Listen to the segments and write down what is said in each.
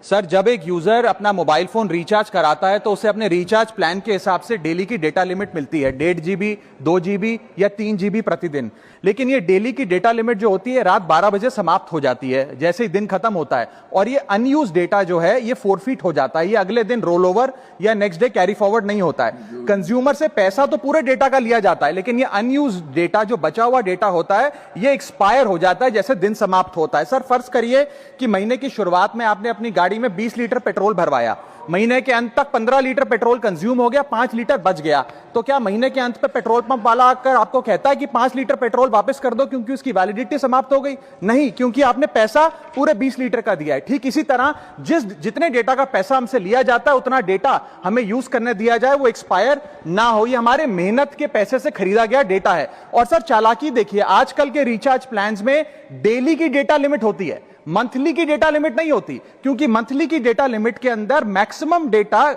Sir, जब एक user अपना मोबाइल फोन रिचार्ज कराता है तो उसे अपने रिचार्ज प्लान के हिसाब से डेली की डेटा लिमिट मिलती है, 1.5 GB, 2 GB या 3 GB प्रतिदिन। लेकिन ये डेली की डेटा लिमिट जो होती है रात 12 बजे समाप्त हो जाती है, जैसे ही दिन खत्म होता है, और ये अनयूज डेटा जो है ये फोरफीट हो जाता है, ये अगले दिन रोल ओवर या नेक्स्ट डे कैरी फॉरवर्ड नहीं होता है। कंज्यूमर से पैसा तो पूरे डेटा का लिया जाता है, लेकिन ये अनयूज डेटा, जो बचा हुआ डेटा होता है, ये एक्सपायर हो जाता है जैसे दिन समाप्त होता है। सर, फर्ज करिए कि महीने की शुरुआत में आपने अपनी गाड़ी में 20 लीटर पेट्रोल भरवाया, महीने के अंत तक 15 लीटर पेट्रोल कंज्यूम हो गया, 5 लीटर बच गया, तो क्या महीने के अंत पे पेट्रोल पंप वाला आकर आपको कहता है कि 5 लीटर पेट्रोल वापस कर दो क्योंकि उसकी वैलिडिटी समाप्त हो गई? नहीं, क्योंकि आपने पैसा पूरे 20 लीटर का दिया है। ठीक इसी तरह जितने डेटा का पैसा हमसे लिया जाता है उतना डेटा हमें यूज करने दिया जाए, वो एक्सपायर ना हो। ये हमारे मेहनत के पैसे से खरीदा गया डेटा है। और सर, चालाकी देखिए, आजकल के रिचार्ज प्लान्स में डेली की डेटा लिमिट होती है, मंथली की डेटा लिमिट नहीं होती, क्योंकि मंथली की डेटा लिमिट के अंदर मैक्सिमम डेटा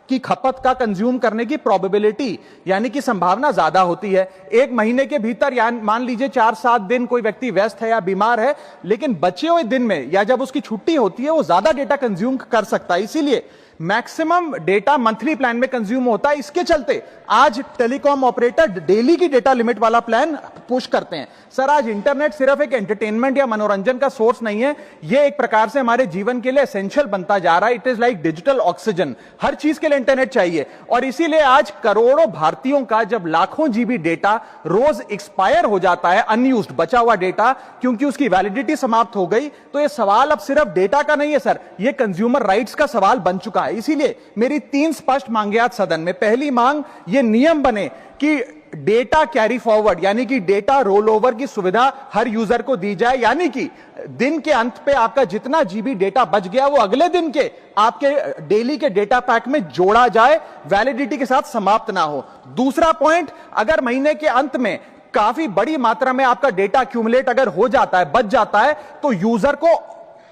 की खपत का कंज्यूम करने की प्रोबेबिलिटी यानी कि संभावना ज्यादा होती है। एक महीने के भीतर या मान लीजिए 4-7 दिन कोई व्यक्ति व्यस्त है या बीमार है, लेकिन बचे हुए दिन में या जब उसकी छुट्टी होती है वो ज्यादा डेटा कंज्यूम कर सकता है। इसीलिए मैक्सिमम डेटा मंथली प्लान में कंज्यूम होता है। इसके चलते आज टेलीकॉम ऑपरेटर डेली की डेटा लिमिट वाला प्लान पुश करते हैं। सर, आज इंटरनेट सिर्फ एक एंटरटेनमेंट या मनोरंजन का सोर्स नहीं है, यह एक प्रकार से हमारे जीवन के लिए एसेंशियल बनता जा रहा है। It is like digital oxygen, हर चीज के लिए इंटरनेट चाहिए। और इसीलिए आज करोड़ों भारतीयों का जब लाखों जीबी डेटा रोज एक्सपायर हो जाता है, अनयूज्ड बचा हुआ डेटा, क्योंकि उसकी वैलिडिटी समाप्त हो गई, तो यह सवाल अब सिर्फ डेटा का नहीं है सर, यह कंज्यूमर राइट्स का सवाल बन चुका है। इसीलिए मेरी 3 स्पष्ट मांगे आज सदन में। पहली मांग, यह नियम बने कि डेटा कैरी फॉरवर्ड यानी कि डेटा रोल ओवर की सुविधा हर यूजर को दी जाए, यानी कि दिन के अंत पे आपका जितना जीबी डेटा बच गया वो अगले दिन के आपके डेली के डेटा पैक में जोड़ा जाए, वैलिडिटी के साथ समाप्त ना हो। दूसरा पॉइंट, अगर महीने के अंत में काफी बड़ी मात्रा में आपका डेटा एक्यूमुलेट अगर हो जाता है, बच जाता है, तो यूजर को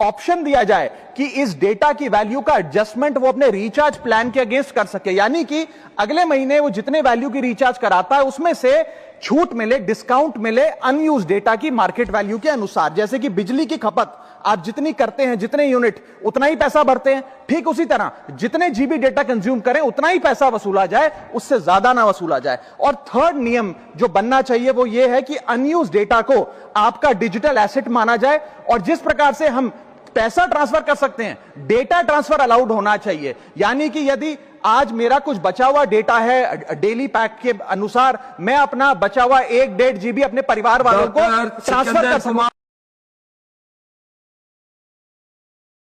ऑप्शन दिया जाए कि इस डेटा की वैल्यू का एडजस्टमेंट वो अपने रिचार्ज प्लान के अगेंस्ट कर सके, यानी कि अगले महीने वो जितने वैल्यू की रिचार्ज कराता है उसमें से छूट मिले, डिस्काउंट मिले अनयूज डेटा की मार्केट वैल्यू के अनुसार। जैसे कि बिजली की खपत आप जितनी करते हैं, जितने यूनिट, उतना ही पैसा भरते हैं, ठीक उसी तरह जितने जीबी डेटा कंज्यूम करें उतना ही पैसा वसूला जाए, उससे ज्यादा ना वसूला जाए। और थर्ड नियम जो बनना चाहिए वो ये है कि अनयूज डेटा को आपका डिजिटल एसेट माना जाए, और जिस प्रकार से हम पैसा ट्रांसफर कर सकते हैं, डेटा ट्रांसफर अलाउड होना चाहिए। यानी कि यदि आज मेरा कुछ बचा हुआ डेटा है डेली पैक के अनुसार, मैं अपना बचा हुआ 1-1.5 GB अपने परिवार वालों को ट्रांसफर कर सकूं।